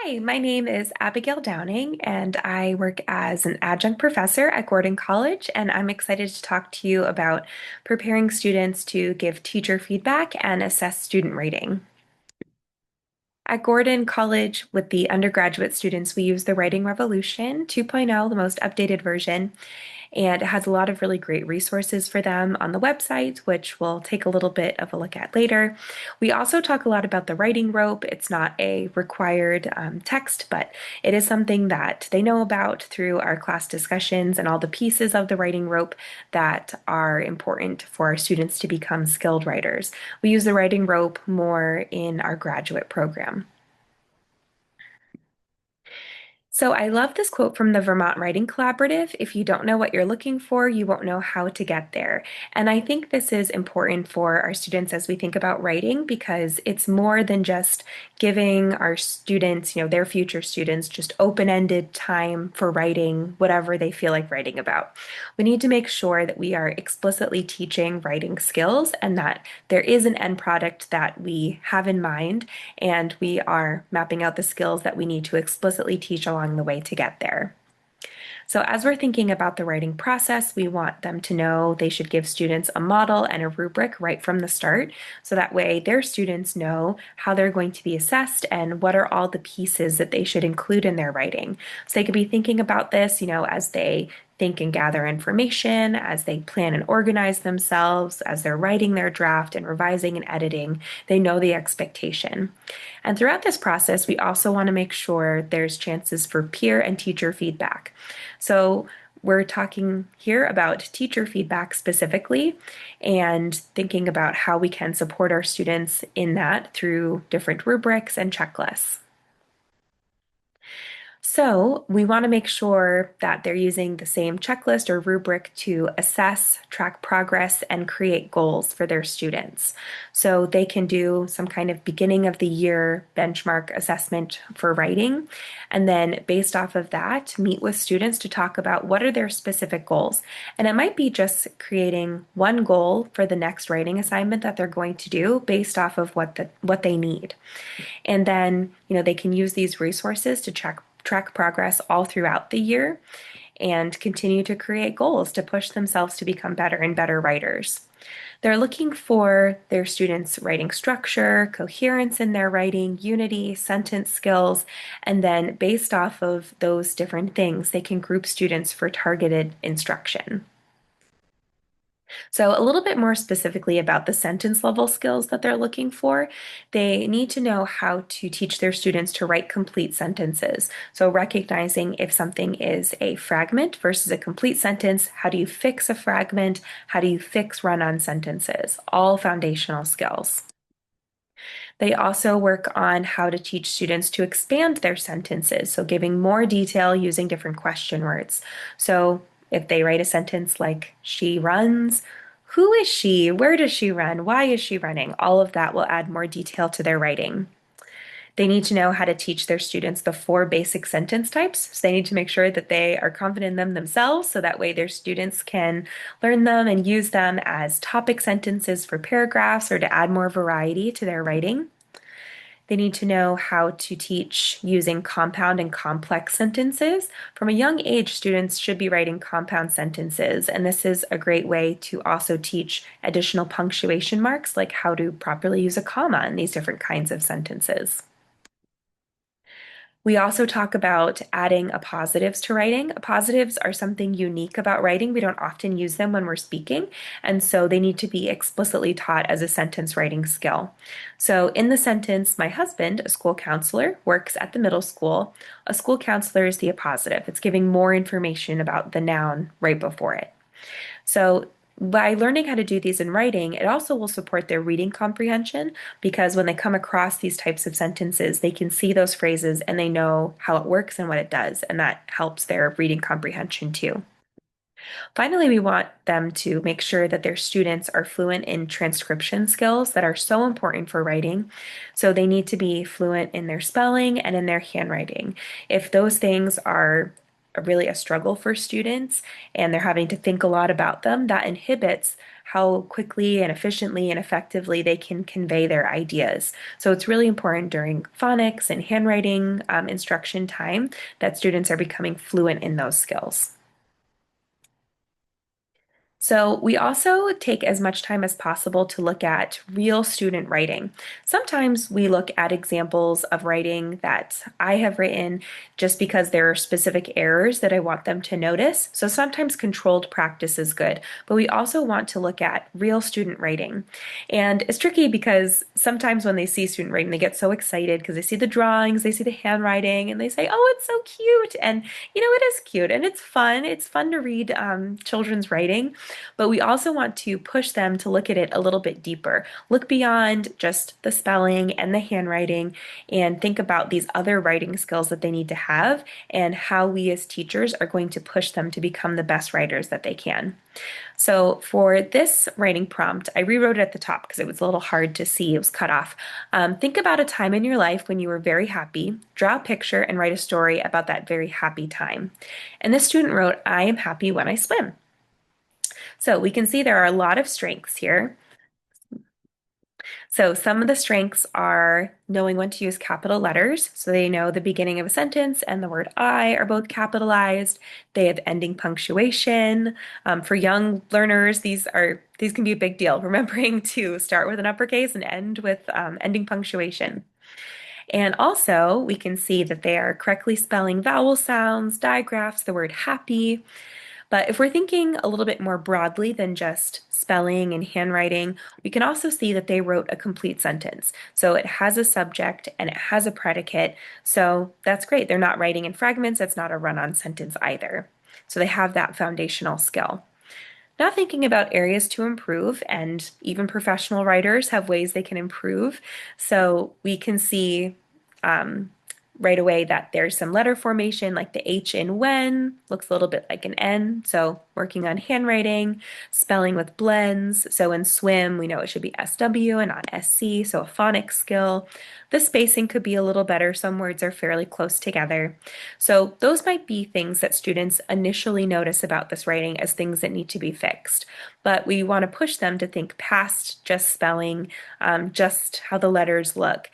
Hi, my name is Abigail Downing, and I work as an adjunct professor at Gordon College, and I'm excited to talk to you about preparing students to give teacher feedback and assess student rating. At Gordon College, with the undergraduate students, we use the Writing Revolution 2.0, the most updated version, and it has a lot of really great resources for them on the website, which we'll take a little bit of a look at later. We also talk a lot about the writing rope. It's not a required text, but it is something that they know about through our class discussions and all the pieces of the writing rope that are important for our students to become skilled writers. We use the writing rope more in our graduate program. So I love this quote from the Vermont Writing Collaborative. If you don't know what you're looking for, you won't know how to get there. And I think this is important for our students as we think about writing because it's more than just giving our students, their future students, just open-ended time for writing whatever they feel like writing about. We need to make sure that we are explicitly teaching writing skills and that there is an end product that we have in mind and we are mapping out the skills that we need to explicitly teach along the way to get there. So as we're thinking about the writing process, we want them to know they should give students a model and a rubric right from the start. So that way their students know how they're going to be assessed and what are all the pieces that they should include in their writing. So they could be thinking about this, as they think and gather information, as they plan and organize themselves, as they're writing their draft and revising and editing, they know the expectation. And throughout this process, we also want to make sure there's chances for peer and teacher feedback. So we're talking here about teacher feedback specifically and thinking about how we can support our students in that through different rubrics and checklists. So we want to make sure that they're using the same checklist or rubric to assess, track progress, and create goals for their students. So they can do some kind of beginning of the year benchmark assessment for writing, and then based off of that, meet with students to talk about what are their specific goals. And it might be just creating one goal for the next writing assignment that they're going to do based off of what they need. And then, they can use these resources to track progress all throughout the year and continue to create goals to push themselves to become better and better writers. They're looking for their students' writing structure, coherence in their writing, unity, sentence skills, and then based off of those different things, they can group students for targeted instruction. So, a little bit more specifically about the sentence level skills that they're looking for, they need to know how to teach their students to write complete sentences. So, recognizing if something is a fragment versus a complete sentence, how do you fix a fragment? How do you fix run on sentences? All foundational skills. They also work on how to teach students to expand their sentences, so giving more detail using different question words. So if they write a sentence like, she runs, who is she? Where does she run? Why is she running? All of that will add more detail to their writing. They need to know how to teach their students the 4 basic sentence types. So they need to make sure that they are confident in them themselves, so that way their students can learn them and use them as topic sentences for paragraphs or to add more variety to their writing. They need to know how to teach using compound and complex sentences. From a young age, students should be writing compound sentences, and this is a great way to also teach additional punctuation marks, like how to properly use a comma in these different kinds of sentences. We also talk about adding appositives to writing. Appositives are something unique about writing. We don't often use them when we're speaking, and so they need to be explicitly taught as a sentence writing skill. So in the sentence, my husband, a school counselor, works at the middle school. A school counselor is the appositive. It's giving more information about the noun right before it. So by learning how to do these in writing, it also will support their reading comprehension because when they come across these types of sentences, they can see those phrases and they know how it works and what it does, and that helps their reading comprehension too. Finally, we want them to make sure that their students are fluent in transcription skills that are so important for writing. So they need to be fluent in their spelling and in their handwriting. If those things are really a struggle for students and they're having to think a lot about them, that inhibits how quickly and efficiently and effectively they can convey their ideas. So it's really important during phonics and handwriting instruction time that students are becoming fluent in those skills. So we also take as much time as possible to look at real student writing. Sometimes we look at examples of writing that I have written just because there are specific errors that I want them to notice. So sometimes controlled practice is good, but we also want to look at real student writing. And it's tricky because sometimes when they see student writing, they get so excited because they see the drawings, they see the handwriting, and they say, "Oh, it's so cute." And it is cute and it's fun. It's fun to read children's writing. But we also want to push them to look at it a little bit deeper. Look beyond just the spelling and the handwriting and think about these other writing skills that they need to have and how we as teachers are going to push them to become the best writers that they can. So for this writing prompt, I rewrote it at the top because it was a little hard to see. It was cut off. Think about a time in your life when you were very happy. Draw a picture and write a story about that very happy time. And this student wrote, "I am happy when I swim." So we can see there are a lot of strengths here. So some of the strengths are knowing when to use capital letters. So they know the beginning of a sentence and the word I are both capitalized. They have ending punctuation. For young learners, these can be a big deal, remembering to start with an uppercase and end with ending punctuation. And also, we can see that they are correctly spelling vowel sounds, digraphs, the word happy. But if we're thinking a little bit more broadly than just spelling and handwriting, we can also see that they wrote a complete sentence. So it has a subject and it has a predicate. So that's great. They're not writing in fragments. That's not a run-on sentence either. So they have that foundational skill. Now thinking about areas to improve, and even professional writers have ways they can improve. So we can see um, right away that there's some letter formation, like the H in when looks a little bit like an N. So working on handwriting, spelling with blends. So in swim, we know it should be SW and not SC, so a phonics skill. The spacing could be a little better. Some words are fairly close together. So those might be things that students initially notice about this writing as things that need to be fixed. But we want to push them to think past just spelling, just how the letters look.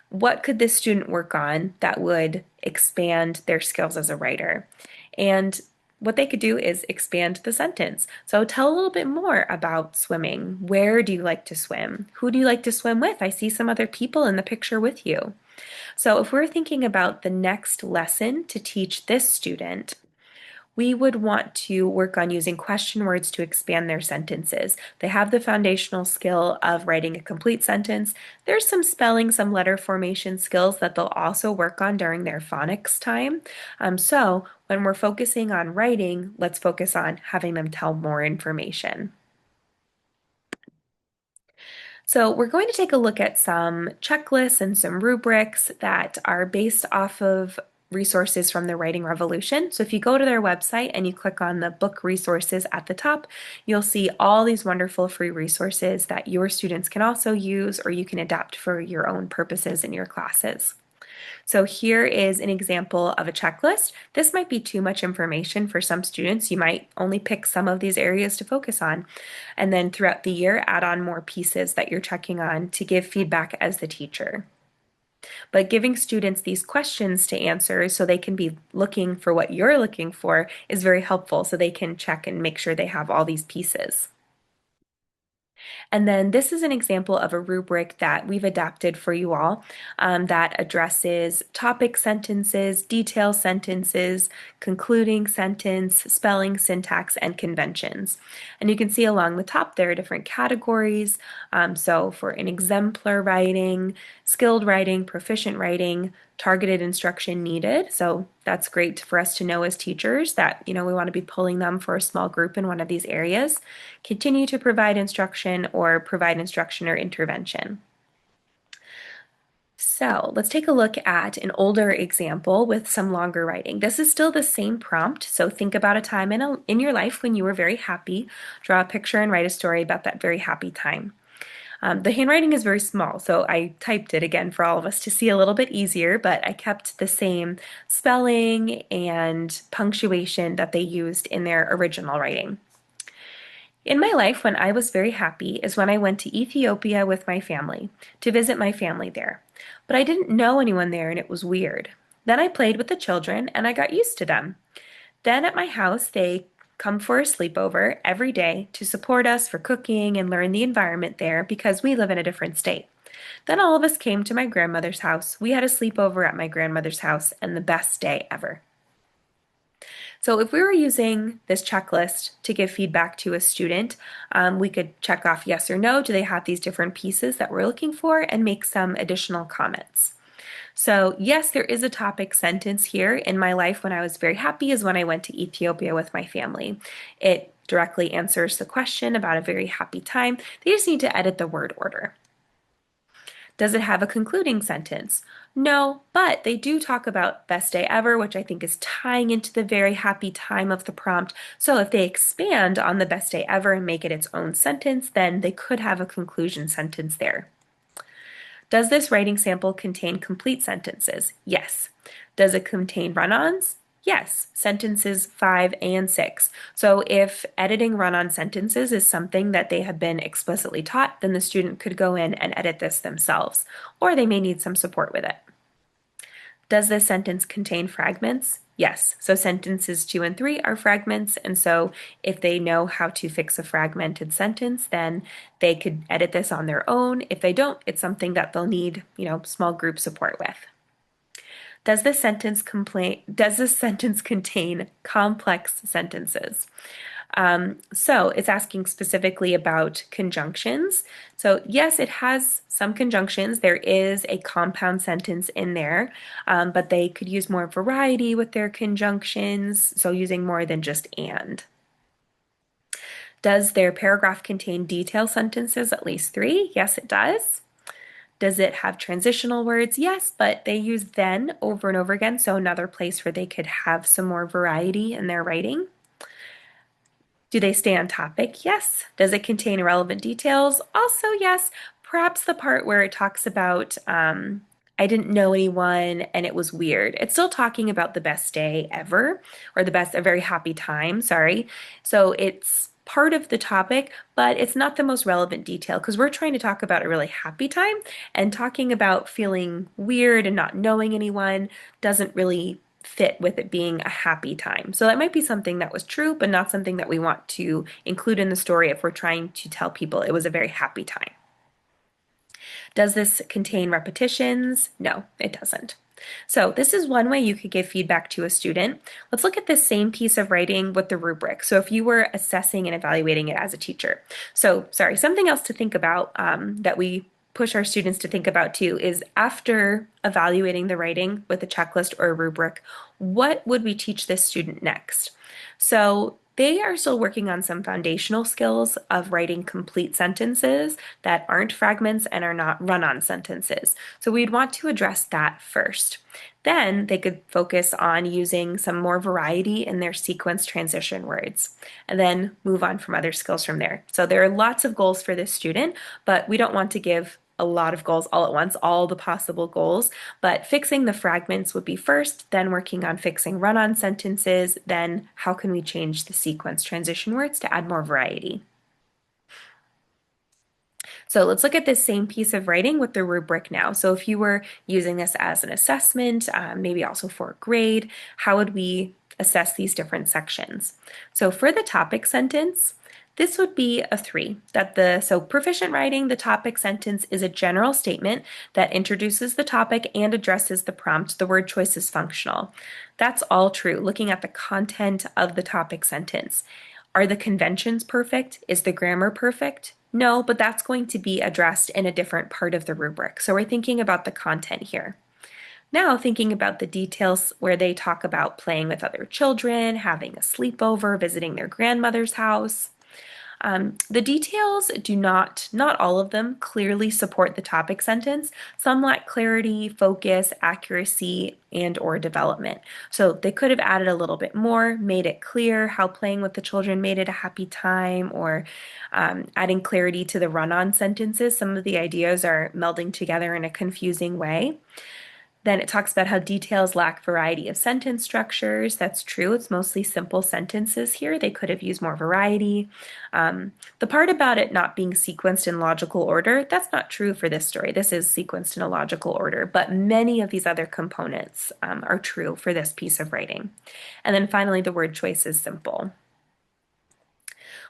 What could this student work on that would expand their skills as a writer? And what they could do is expand the sentence. So tell a little bit more about swimming. Where do you like to swim? Who do you like to swim with? I see some other people in the picture with you. So if we're thinking about the next lesson to teach this student, we would want to work on using question words to expand their sentences. They have the foundational skill of writing a complete sentence. There's some spelling, some letter formation skills that they'll also work on during their phonics time. So when we're focusing on writing, let's focus on having them tell more information. So we're going to take a look at some checklists and some rubrics that are based off of resources from the Writing Revolution. So if you go to their website and you click on the book resources at the top, you'll see all these wonderful free resources that your students can also use or you can adapt for your own purposes in your classes. So here is an example of a checklist. This might be too much information for some students. You might only pick some of these areas to focus on. And then throughout the year, add on more pieces that you're checking on to give feedback as the teacher. But giving students these questions to answer so they can be looking for what you're looking for is very helpful so they can check and make sure they have all these pieces. And then this is an example of a rubric that we've adapted for you all that addresses topic sentences, detail sentences, concluding sentence, spelling, syntax, and conventions. And you can see along the top there are different categories. So for an exemplar writing, skilled writing, proficient writing, targeted instruction needed. So that's great for us to know as teachers that, we want to be pulling them for a small group in one of these areas. Continue to provide instruction or provide instruction or intervention. So let's take a look at an older example with some longer writing. This is still the same prompt. So think about a time in your life when you were very happy. Draw a picture and write a story about that very happy time. The handwriting is very small, so I typed it again for all of us to see a little bit easier, but I kept the same spelling and punctuation that they used in their original writing. In my life, when I was very happy is when I went to Ethiopia with my family to visit my family there. But I didn't know anyone there and it was weird. Then I played with the children and I got used to them. Then at my house, they come for a sleepover every day to support us for cooking and learn the environment there because we live in a different state. Then all of us came to my grandmother's house. We had a sleepover at my grandmother's house and the best day ever. So if we were using this checklist to give feedback to a student, we could check off yes or no. Do they have these different pieces that we're looking for and make some additional comments? So yes, there is a topic sentence here. In my life, when I was very happy is when I went to Ethiopia with my family. It directly answers the question about a very happy time. They just need to edit the word order. Does it have a concluding sentence? No, but they do talk about best day ever, which I think is tying into the very happy time of the prompt. So if they expand on the best day ever and make it its own sentence, then they could have a conclusion sentence there. Does this writing sample contain complete sentences? Yes. Does it contain run-ons? Yes, sentences 5 and 6. So if editing run-on sentences is something that they have been explicitly taught, then the student could go in and edit this themselves, or they may need some support with it. Does this sentence contain fragments? Yes. So sentences 2 and 3 are fragments, and so if they know how to fix a fragmented sentence, then they could edit this on their own. If they don't, it's something that they'll need, small group support with. Does this sentence contain complex sentences? So it's asking specifically about conjunctions. So yes, it has some conjunctions. There is a compound sentence in there, but they could use more variety with their conjunctions, so using more than just and. Does their paragraph contain detail sentences, at least 3? Yes, it does. Does it have transitional words? Yes, but they use then over and over again, so another place where they could have some more variety in their writing. Do they stay on topic? Yes. Does it contain relevant details? Also, yes. Perhaps the part where it talks about I didn't know anyone and it was weird. It's still talking about the best day ever, or a very happy time, sorry. So it's part of the topic, but it's not the most relevant detail because we're trying to talk about a really happy time, and talking about feeling weird and not knowing anyone doesn't really fit with it being a happy time. So that might be something that was true, but not something that we want to include in the story if we're trying to tell people it was a very happy time. Does this contain repetitions? No, it doesn't. So this is one way you could give feedback to a student. Let's look at this same piece of writing with the rubric. So if you were assessing and evaluating it as a teacher. So sorry, something else to think about that we push our students to think about too is after evaluating the writing with a checklist or a rubric, what would we teach this student next? So they are still working on some foundational skills of writing complete sentences that aren't fragments and are not run-on sentences. So we'd want to address that first. Then they could focus on using some more variety in their sequence transition words, and then move on from other skills from there. So there are lots of goals for this student, but we don't want to give a lot of goals all at once, all the possible goals, but fixing the fragments would be first, then working on fixing run-on sentences, then how can we change the sequence transition words to add more variety. So let's look at this same piece of writing with the rubric now. So if you were using this as an assessment, maybe also for a grade, how would we assess these different sections? So for the topic sentence, this would be a 3. So proficient writing, the topic sentence is a general statement that introduces the topic and addresses the prompt. The word choice is functional. That's all true, looking at the content of the topic sentence. Are the conventions perfect? Is the grammar perfect? No, but that's going to be addressed in a different part of the rubric. So we're thinking about the content here. Now thinking about the details where they talk about playing with other children, having a sleepover, visiting their grandmother's house. The details do not all of them, clearly support the topic sentence. Some lack clarity, focus, accuracy, and or development. So they could have added a little bit more, made it clear how playing with the children made it a happy time, or adding clarity to the run-on sentences. Some of the ideas are melding together in a confusing way. Then it talks about how details lack variety of sentence structures. That's true. It's mostly simple sentences here. They could have used more variety. The part about it not being sequenced in logical order, that's not true for this story. This is sequenced in a logical order, but many of these other components are true for this piece of writing. And then finally, the word choice is simple.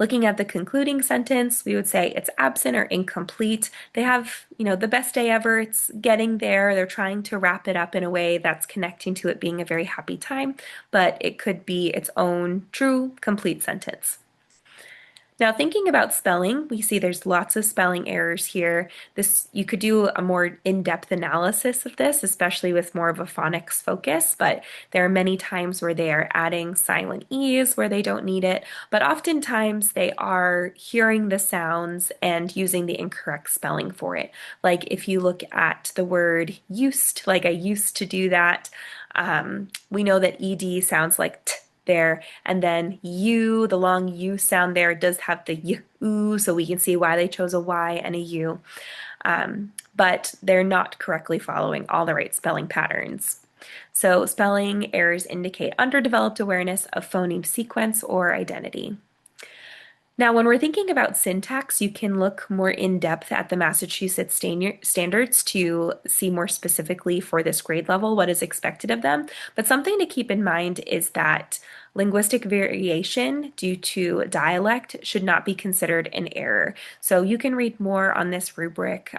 Looking at the concluding sentence, we would say it's absent or incomplete. They have, the best day ever. It's getting there. They're trying to wrap it up in a way that's connecting to it being a very happy time, but it could be its own true, complete sentence. Now, thinking about spelling, we see there's lots of spelling errors here. You could do a more in-depth analysis of this, especially with more of a phonics focus, but there are many times where they are adding silent E's where they don't need it, but oftentimes they are hearing the sounds and using the incorrect spelling for it. Like if you look at the word used, like I used to do that, we know that ed sounds like t there, and then U, the long U sound there does have the U, so we can see why they chose a Y and a U, but they're not correctly following all the right spelling patterns. So spelling errors indicate underdeveloped awareness of phoneme sequence or identity. Now, when we're thinking about syntax, you can look more in depth at the Massachusetts standards to see more specifically for this grade level what is expected of them. But something to keep in mind is that linguistic variation due to dialect should not be considered an error. So you can read more on this rubric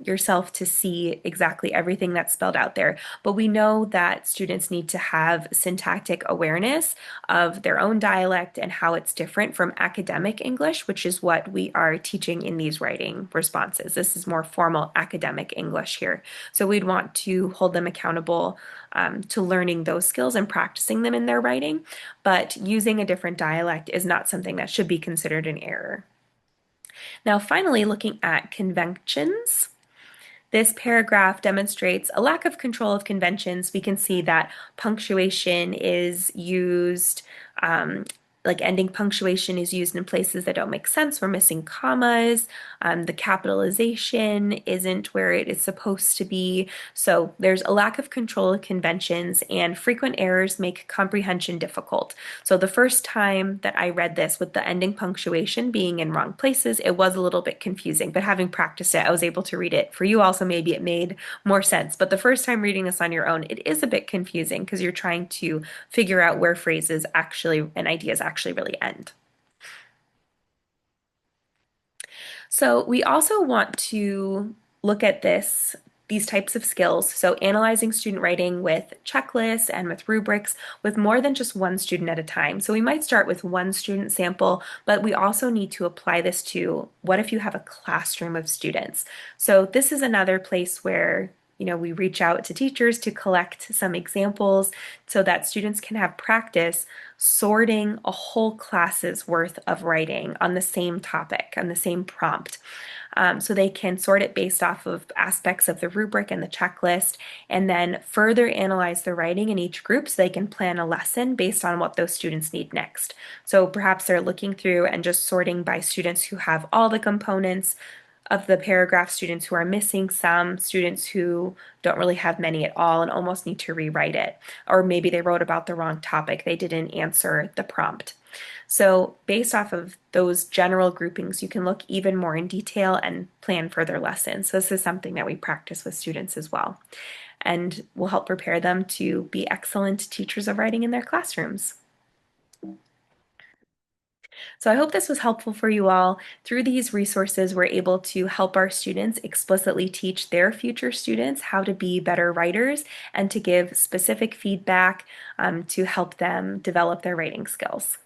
yourself to see exactly everything that's spelled out there. But we know that students need to have syntactic awareness of their own dialect and how it's different from academic English, which is what we are teaching in these writing responses. This is more formal academic English here. So we'd want to hold them accountable to learning those skills and practicing them in their writing. But using a different dialect is not something that should be considered an error. Now, finally, looking at conventions. This paragraph demonstrates a lack of control of conventions. We can see that punctuation is used, like ending punctuation is used in places that don't make sense. We're missing commas. The capitalization isn't where it is supposed to be. So there's a lack of control of conventions, and frequent errors make comprehension difficult. So the first time that I read this with the ending punctuation being in wrong places, it was a little bit confusing, but having practiced it, I was able to read it. For you also, maybe it made more sense. But the first time reading this on your own, it is a bit confusing because you're trying to figure out where phrases actually and ideas actually really end. So we also want to look at these types of skills. So analyzing student writing with checklists and with rubrics with more than just one student at a time. So we might start with one student sample, but we also need to apply this to what if you have a classroom of students. So this is another place where we reach out to teachers to collect some examples so that students can have practice sorting a whole class's worth of writing on the same topic, on the same prompt. So they can sort it based off of aspects of the rubric and the checklist, and then further analyze the writing in each group so they can plan a lesson based on what those students need next. So perhaps they're looking through and just sorting by students who have all the components of the paragraph, students who are missing some, students who don't really have many at all and almost need to rewrite it. Or maybe they wrote about the wrong topic, they didn't answer the prompt. So based off of those general groupings, you can look even more in detail and plan further lessons. So this is something that we practice with students as well, and will help prepare them to be excellent teachers of writing in their classrooms. So I hope this was helpful for you all. Through these resources, we're able to help our students explicitly teach their future students how to be better writers and to give specific feedback to help them develop their writing skills.